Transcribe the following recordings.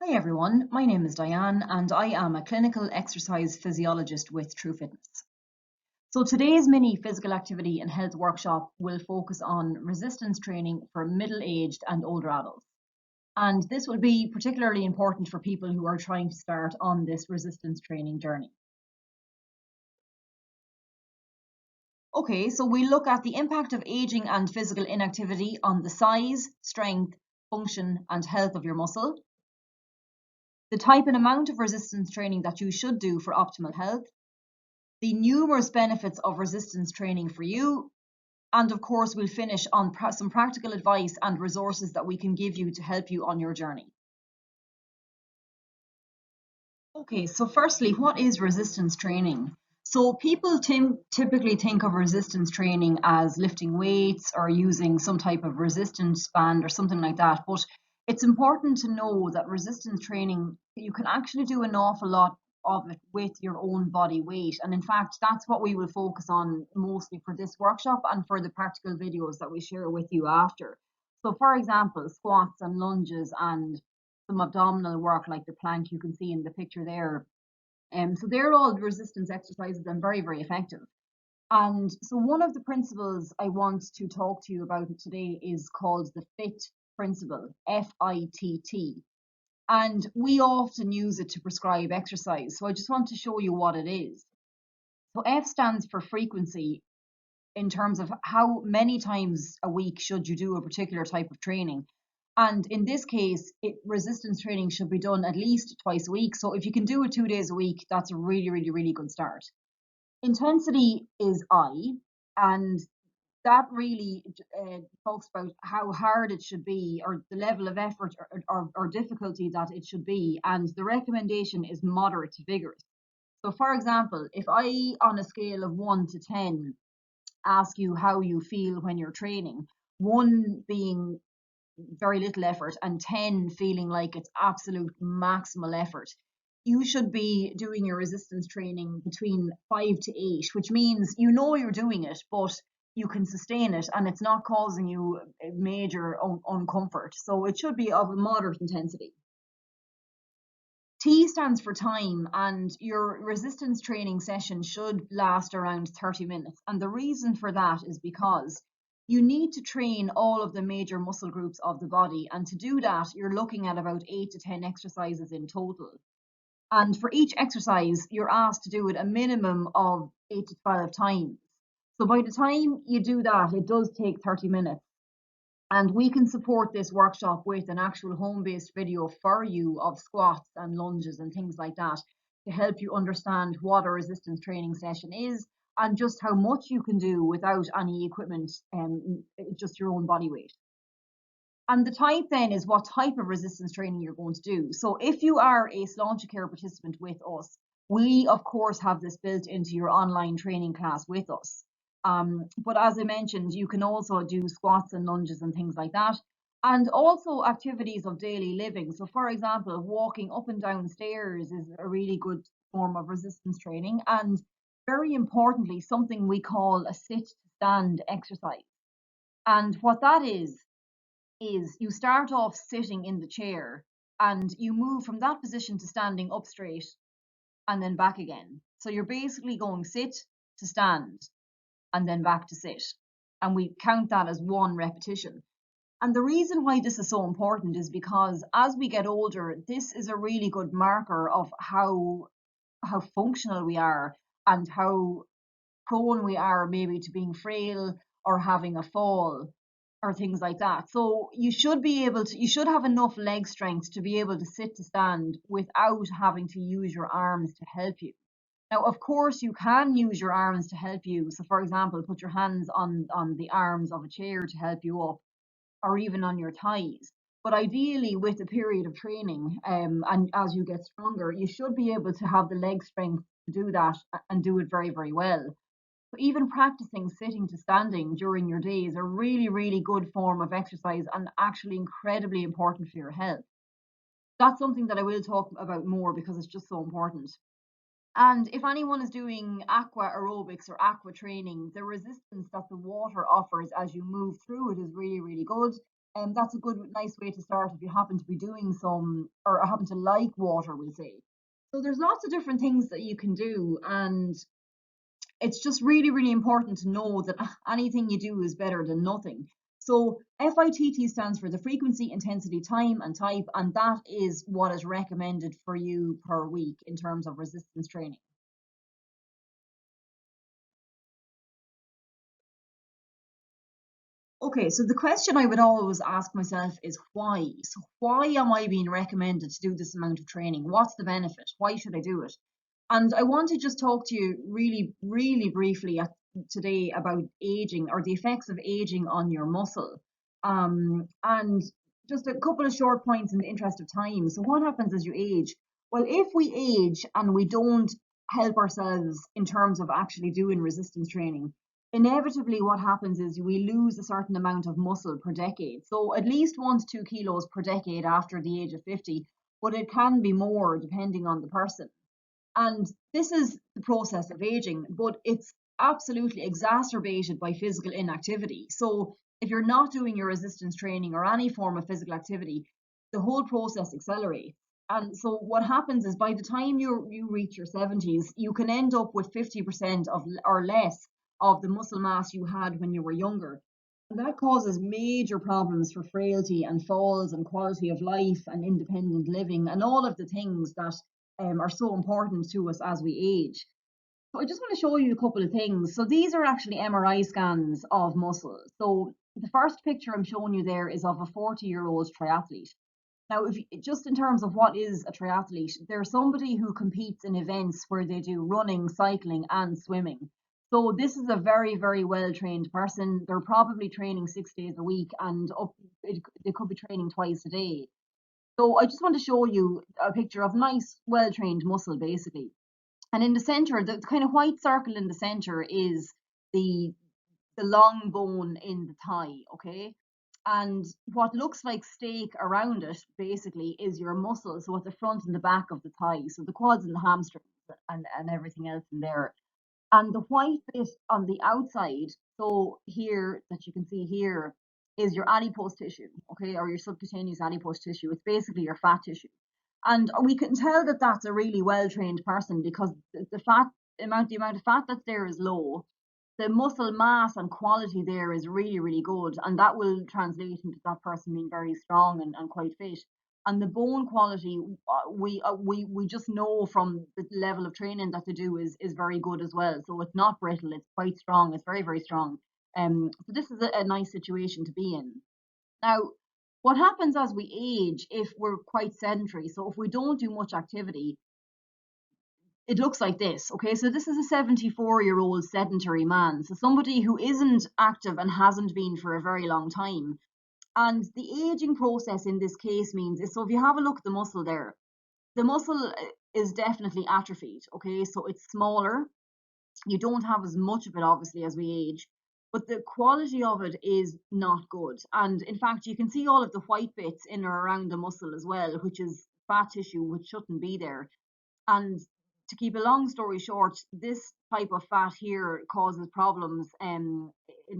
Hi everyone, my name is Diane and I am a clinical exercise physiologist with True Fitness. So today's mini physical activity and health workshop will focus on resistance training for middle-aged and older adults. And this will be particularly important for people who are trying to start on this resistance training journey. Okay, so we look at the impact of aging and physical inactivity on the size, strength, function and health of your muscle, the type and amount of resistance training that you should do for optimal health, the numerous benefits of resistance training for you, and of course, we'll finish on some practical advice and resources that we can give you to help you on your journey. Okay, so firstly, what is resistance training? So people typically think of resistance training as lifting weights or using some type of resistance band or something like that. But it's important to know that resistance training, you can actually do an awful lot of it with your own body weight. And in fact, that's what we will focus on mostly for this workshop and for the practical videos that we share with you after. So for example, squats and lunges and some abdominal work like the plank you can see in the picture there. So they're all resistance exercises and very, very effective. And so one of the principles I want to talk to you about today is called the FIT principle, FITT. And we often use it to prescribe exercise. So I just want to show you what it is. So F stands for frequency in terms of how many times a week should you do a particular type of training. And in this case, resistance training should be done at least twice a week. So if you can do it 2 days a week, that's a really, really, really good start. Intensity is I, and that really talks about how hard it should be or the level of effort or difficulty that it should be. And the recommendation is moderate to vigorous. So for example, if I, on a scale of 1 to 10, ask you how you feel when you're training, 1 being very little effort and 10 feeling like it's absolute maximal effort, you should be doing your resistance training between 5 to 8, which means you know you're doing it, but you can sustain it and it's not causing you major uncomfort. So it should be of a moderate intensity. T stands for time, and your resistance training session should last around 30 minutes. And the reason for that is because you need to train all of the major muscle groups of the body. And to do that, you're looking at about 8 to 10 exercises in total. And for each exercise, you're asked to do it a minimum of 8 to 12 times. So by the time you do that, it does take 30 minutes. And we can support this workshop with an actual home-based video for you of squats and lunges and things like that to help you understand what a resistance training session is and just how much you can do without any equipment and just your own body weight. And the type then is what type of resistance training you're going to do. So if you are a Care participant with us, we of course have this built into your online training class with us. But as I mentioned, you can also do squats and lunges and things like that. And also activities of daily living. So for example, walking up and down stairs is a really good form of resistance training. And very importantly, something we call a sit to stand exercise. And what that is you start off sitting in the chair and you move from that position to standing up straight and then back again. So you're basically going sit to stand and then back to sit. And we count that as 1 repetition. And the reason why this is so important is because as we get older, this is a really good marker of how functional we are and how prone we are maybe to being frail or having a fall or things like that. So you should have enough leg strength to be able to sit to stand without having to use your arms to help you. Now, of course, you can use your arms to help you. So, for example, put your hands on the arms of a chair to help you up, or even on your thighs. But ideally, with a period of training, and as you get stronger, you should be able to have the leg strength to do that and do it very, very well. So even practicing sitting to standing during your day is a really, really good form of exercise and actually incredibly important for your health. That's something that I will talk about more because it's just so important. And if anyone is doing aqua aerobics or aqua training, the resistance that the water offers as you move through it is really, really good. that's a good, nice way to start if you happen to be doing some, or happen to like water, we'll say. So there's lots of different things that you can do, and it's just really, really important to know that anything you do is better than nothing. So FITT stands for the frequency, intensity, time, and type, and that is what is recommended for you per week in terms of resistance training. Okay, so the question I would always ask myself is why? So why am I being recommended to do this amount of training? What's the benefit? Why should I do it? And I want to just talk to you really, really briefly today about aging, or the effects of aging on your muscle. And just a couple of short points in the interest of time. So what happens as you age? Well, if we age and we don't help ourselves in terms of actually doing resistance training, inevitably what happens is we lose a certain amount of muscle per decade. So at least 1 to 2 kilos per decade after the age of 50, but it can be more depending on the person. And this is the process of aging, but it's absolutely exacerbated by physical inactivity. So if you're not doing your resistance training or any form of physical activity, the whole process accelerates. And so what happens is by the time you reach your 70s, you can end up with 50% of or less of the muscle mass you had when you were younger. And that causes major problems for frailty and falls and quality of life and independent living and all of the things that are so important to us as we age. So I just want to show you a couple of things. So these are actually MRI scans of muscle. So the first picture I'm showing you there is of a 40-year-old triathlete. Now, if just in terms of what is a triathlete, they're somebody who competes in events where they do running, cycling, and swimming. So this is a very, very well trained person. They're probably training 6 days a week, and they could be training twice a day. So I just want to show you a picture of nice, well trained muscle, basically. And in the center, the kind of white circle in the center is the the long bone in the thigh, okay? And what looks like steak around it basically is your muscle. So at the front and the back of the thigh, so the quads and the hamstrings and everything else in there. And the white bit on the outside, so here that you can see here, is your adipose tissue, okay, or your subcutaneous adipose tissue. It's basically your fat tissue. And we can tell that that's a really well trained person because the amount of fat that's there is low. The muscle mass and quality there is really, really good. And that will translate into that person being very strong and quite fit. And the bone quality, we just know from the level of training that they do is very good as well. So it's not brittle, it's quite strong, it's very, very strong. So this is a nice situation to be in. Now, what happens as we age if we're quite sedentary? So if we don't do much activity, it looks like this. Okay, so this is a 74-year-old sedentary man. So somebody who isn't active and hasn't been for a very long time. And the aging process in this case means is, so if you have a look at the muscle there, the muscle is definitely atrophied. Okay, so it's smaller. You don't have as much of it obviously as we age, but the quality of it is not good. And in fact, you can see all of the white bits in or around the muscle as well, which is fat tissue which shouldn't be there. And to keep a long story short, this type of fat here causes problems in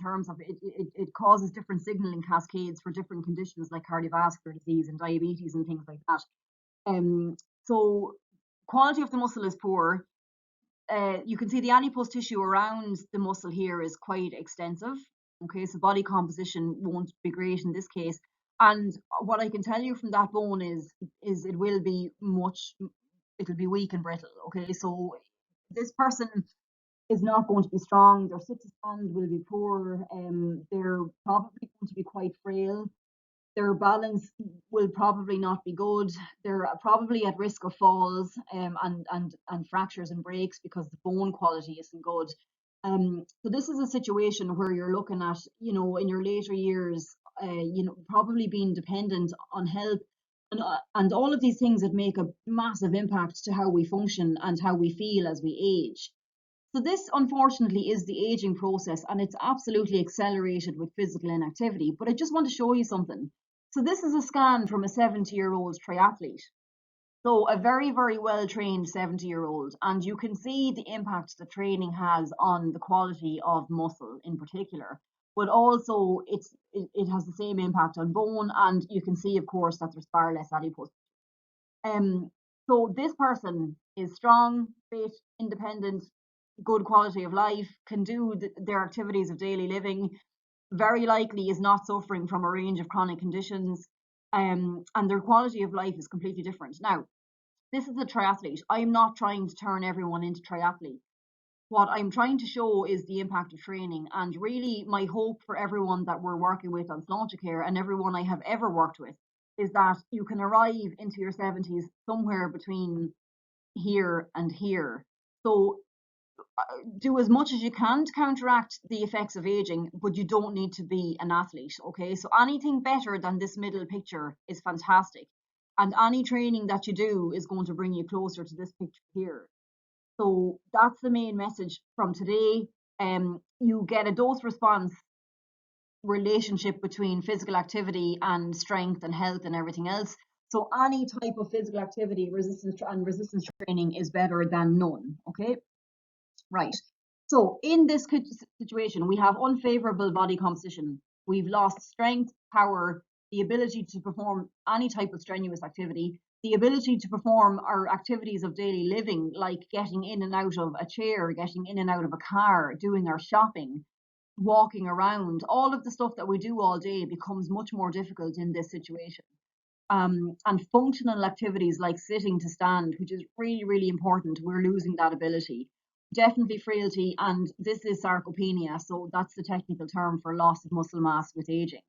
terms of it causes different signaling cascades for different conditions like cardiovascular disease and diabetes and things like that. So quality of the muscle is poor. You can see the adipose tissue around the muscle here is quite extensive. Okay, so body composition won't be great in this case. And what I can tell you from that bone is it will be it'll be weak and brittle. Okay, so this person is not going to be strong. Their sit to stand will be poor. They're probably going to be quite frail. Their balance will probably not be good. They're probably at risk of falls and fractures and breaks because the bone quality isn't good. So this is a situation where you're looking at, in your later years, probably being dependent on help and all of these things that make a massive impact to how we function and how we feel as we age. So this, unfortunately, is the aging process, and it's absolutely accelerated with physical inactivity. But I just want to show you something. So this is a scan from a 70-year-old triathlete. So a very, very well trained 70-year-old, and you can see the impact the training has on the quality of muscle in particular. but also it has the same impact on bone, and you can see, of course, that there's far less adipose. So this person is strong, fit, independent, good quality of life, can do their activities of daily living, very likely is not suffering from a range of chronic conditions, and their quality of life is completely different. Now, this is a triathlete. I'm not trying to turn everyone into triathletes. What I'm trying to show is the impact of training, and really my hope for everyone that we're working with on Care and everyone I have ever worked with is that you can arrive into your 70s somewhere between here and here. So do as much as you can to counteract the effects of aging, but you don't need to be an athlete, okay? So anything better than this middle picture is fantastic. And any training that you do is going to bring you closer to this picture here. So that's the main message from today. You get a dose response relationship between physical activity and strength and health and everything else. So any type of physical activity, resistance training is better than none, okay? Right. So in this situation, we have unfavorable body composition. We've lost strength, power, the ability to perform any type of strenuous activity, the ability to perform our activities of daily living, like getting in and out of a chair, getting in and out of a car, doing our shopping, walking around. All of the stuff that we do all day becomes much more difficult in this situation. And functional activities like sitting to stand, which is really, really important, we're losing that ability. Definitely frailty, and this is sarcopenia, so that's the technical term for loss of muscle mass with aging.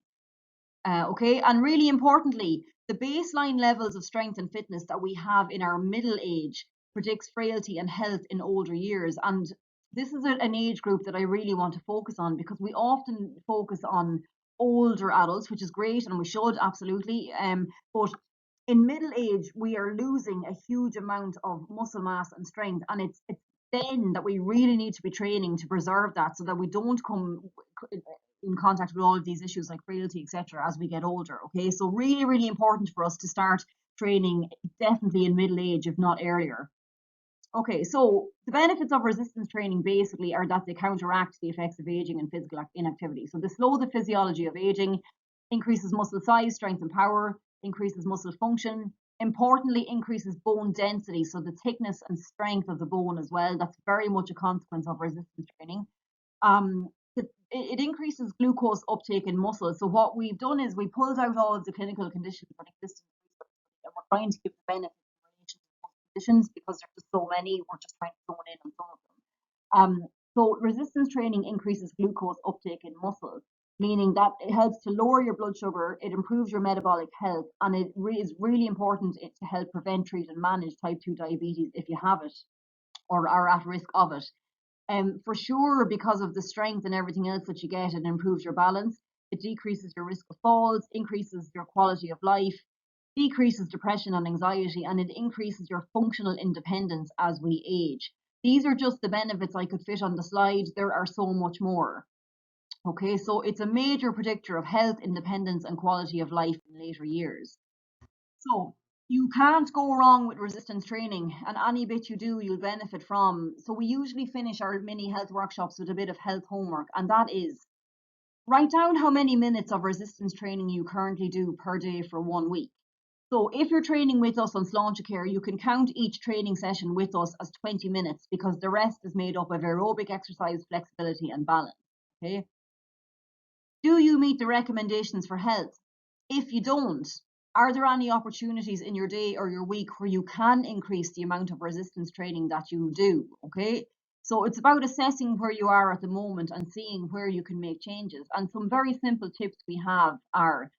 Okay, and really importantly, the baseline levels of strength and fitness that we have in our middle age predicts frailty and health in older years. And this is an age group that I really want to focus on, because we often focus on older adults, which is great, and we should absolutely. But in middle age, we are losing a huge amount of muscle mass and strength, and it's then that we really need to be training to preserve that, so that we don't come in contact with all of these issues like frailty, etc., as we get older. Okay, so really, really important for us to start training definitely in middle age, if not earlier. Okay, so the benefits of resistance training basically are that they counteract the effects of aging and physical inactivity. So they slow the physiology of aging, increases muscle size, strength, and power, increases muscle function, importantly increases bone density, so the thickness and strength of the bone as well. That's very much a consequence of resistance training. It increases glucose uptake in muscles. So what we've done is we pulled out all of the clinical conditions that exist, and we're trying to give the benefits in relation to those conditions, because there's just so many. We're just trying to zone in on some of them. So resistance training increases glucose uptake in muscles, meaning that it helps to lower your blood sugar, it improves your metabolic health, and it is really important to help prevent, treat, and manage type 2 diabetes if you have it or are at risk of it. For sure, because of the strength and everything else that you get, it improves your balance, it decreases your risk of falls, increases your quality of life, decreases depression and anxiety, and it increases your functional independence as we age. These are just the benefits I could fit on the slide. There are so much more. Okay, so it's a major predictor of health, independence, and quality of life in later years. So you can't go wrong with resistance training, and any bit you do, you'll benefit from. So we usually finish our mini health workshops with a bit of health homework, and that is write down how many minutes of resistance training you currently do per day for 1 week. So if you're training with us on Care, you can count each training session with us as 20 minutes, because the rest is made up of aerobic exercise, flexibility, and balance. Okay. Do you meet the recommendations for health? If you don't, are there any opportunities in your day or your week where you can increase the amount of resistance training that you do? Okay. So it's about assessing where you are at the moment and seeing where you can make changes. And some very simple tips we have are: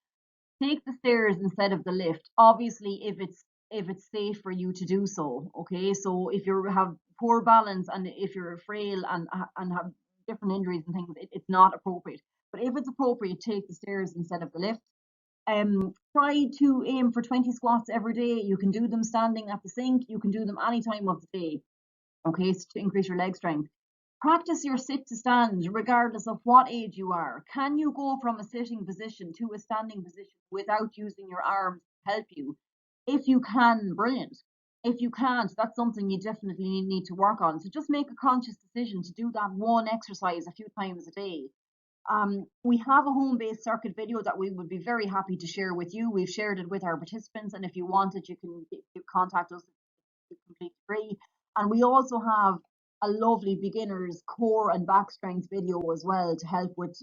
take the stairs instead of the lift. Obviously, if it's safe for you to do so. Okay. So if you have poor balance and if you're frail and have different injuries and things, it's not appropriate. But if it's appropriate, take the stairs instead of the lift. Try to aim for 20 squats every day. You can do them standing at the sink. You can do them any time of the day. Okay, so to increase your leg strength. Practice your sit to stand regardless of what age you are. Can you go from a sitting position to a standing position without using your arms to help you? If you can, brilliant. If you can't, that's something you definitely need to work on. So just make a conscious decision to do that one exercise a few times a day. We have a home-based circuit video that we would be very happy to share with you. We've shared it with our participants, and if you want it, you can contact us. It's completely free. And we also have a lovely beginners core and back strength video as well to help with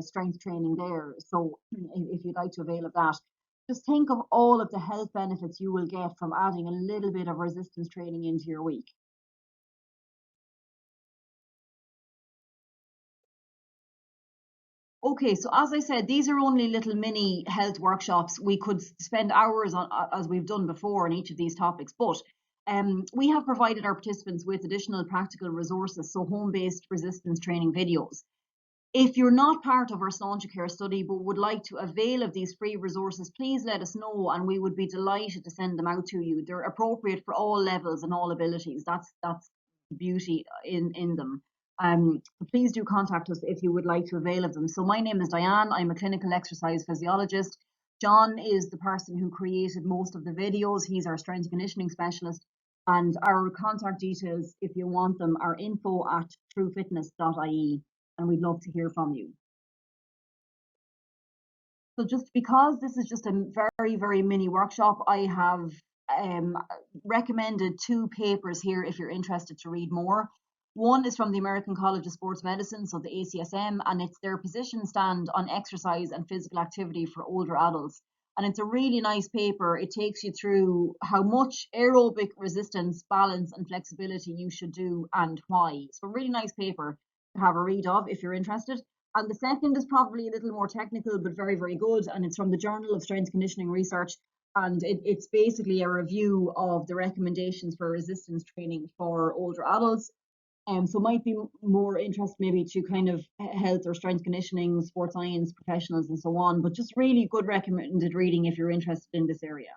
strength training there. So if you'd like to avail of that, just think of all of the health benefits you will get from adding a little bit of resistance training into your week. Okay, so as I said, these are only little mini health workshops. We could spend hours on, as we've done before, on each of these topics, but we have provided our participants with additional practical resources, so home-based resistance training videos. If you're not part of our Sláinte Care study but would like to avail of these free resources, please let us know and we would be delighted to send them out to you. They're appropriate for all levels and all abilities. That's the beauty in them. Please do contact us if you would like to avail of them. So my name is Diane. I'm a clinical exercise physiologist. John is the person who created most of the videos. He's our strength conditioning specialist. And our contact details, if you want them, are info@truefitness.ie, and we'd love to hear from you. So just because this is just a very, very mini workshop, I have recommended two papers here if you're interested to read more. One is from the American College of Sports Medicine, so the ACSM, and it's their position stand on exercise and physical activity for older adults. And it's a really nice paper. It takes you through how much aerobic resistance, balance, and flexibility you should do and why. So a really nice paper to have a read of if you're interested. And the second is probably a little more technical, but very, very good. And it's from the Journal of Strength Conditioning Research. And it's basically a review of the recommendations for resistance training for older adults. So might be more interest maybe to kind of health or strength conditioning, sports science professionals and so on, but just really good recommended reading if you're interested in this area.